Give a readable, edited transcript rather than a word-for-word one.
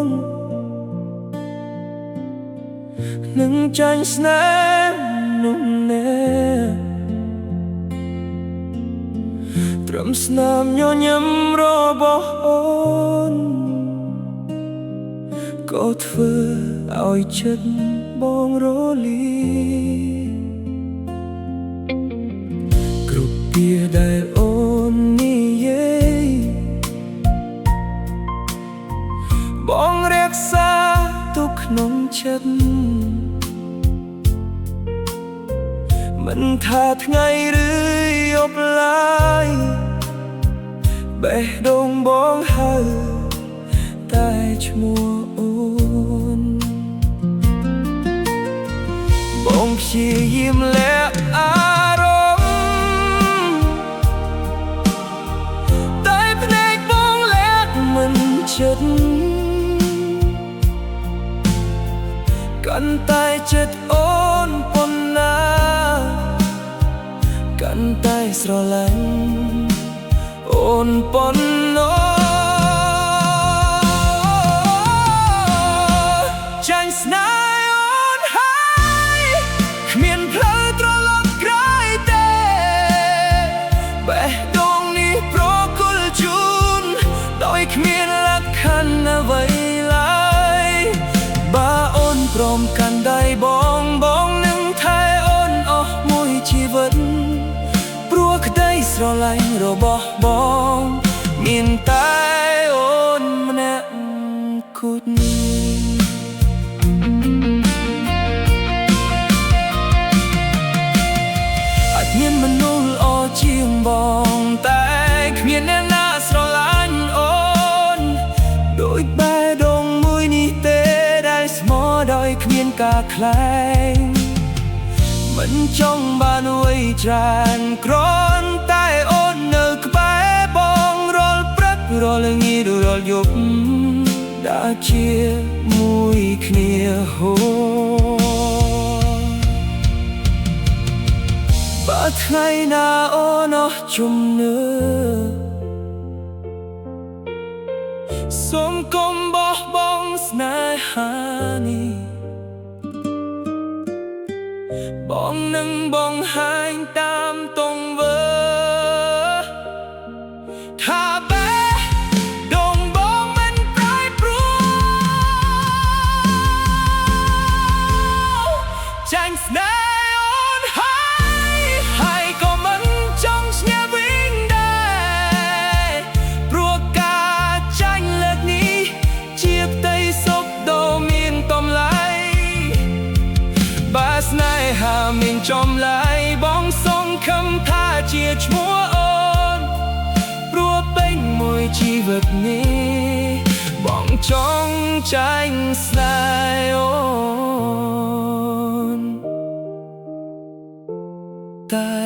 ងនឹងចាញ់ស្នេហ៍នោះណែត្រឹមស្នាមញញឹមរបស់អូនក៏ធ្វើឲ្យចិត្តបងរលីគ្រប់ពាក្យដែលអូននិយាយបងរក្សាទុកក្នុងចិត្តមិនថាថ្ងៃឬយប់ឡើយបេះដូងបងហៅតែឈ្មោះអូនបងព្យាយាមលាក់អារម្មណ៍តែភ្នែកបងលាក់មិនចិត្តកាន់តែចិត្តអូនប៉ុណ្ណាកាន់តែស្រឡាញ់អូនប៉ុណ្ណោះចាញ់ស្នេហ៍អូនហើយគ្មានផ្លូវត្រឡប់ក្រោយទេបេះដូងនេះប្រគល់ជូនដោយគ្មានលក្ខខណ្ឌអ្វីឡើយបើអូនព្រមកាន់ដៃបងនឹងថែអូនអស់មួយជីវិតព្រោះក្តីស្រឡាញ់របស់បងមានតែអូនម្នាក់គត់អាចមានមនុស្សល្អជាងបងតែគ្មានអ្នកណាស្រឡាញ់អូនដូចបេះដូងមួយនេះទេដែលស្មោះដោយគ្មានការខ្លែងមិនចង់បានអ្វីច្រើនគ្រាន់តែអូននៅក្បែរបងរាល់ព្រឹករាល់ល្ងាចរាល់យប់ដើរជាមួយគ្នាហូបើថ្ងៃណាអូនអស់ជំនឿសូមកុំបោះបង់ស្នេហានេះបងនឹងបង្ហាញតាមទង្វើថាបេះដូងបងមិនប្រែប្រួលចាញ់ស្នេហ៍អូនហើយក៏មិនចង់ស្ញាប់វិញដែរព្រោះការចាញ់លើកនេះជាផ្ទៃសុខដ៏មានតម្លៃបើស្នេហាមានចំឡាយបងសង្ឃឹមថាជាឈ្មោះអូនព្រោះពេញមួយជីវិតនេះបងចង់ចាញ់ស្នេហ៍អូនតែ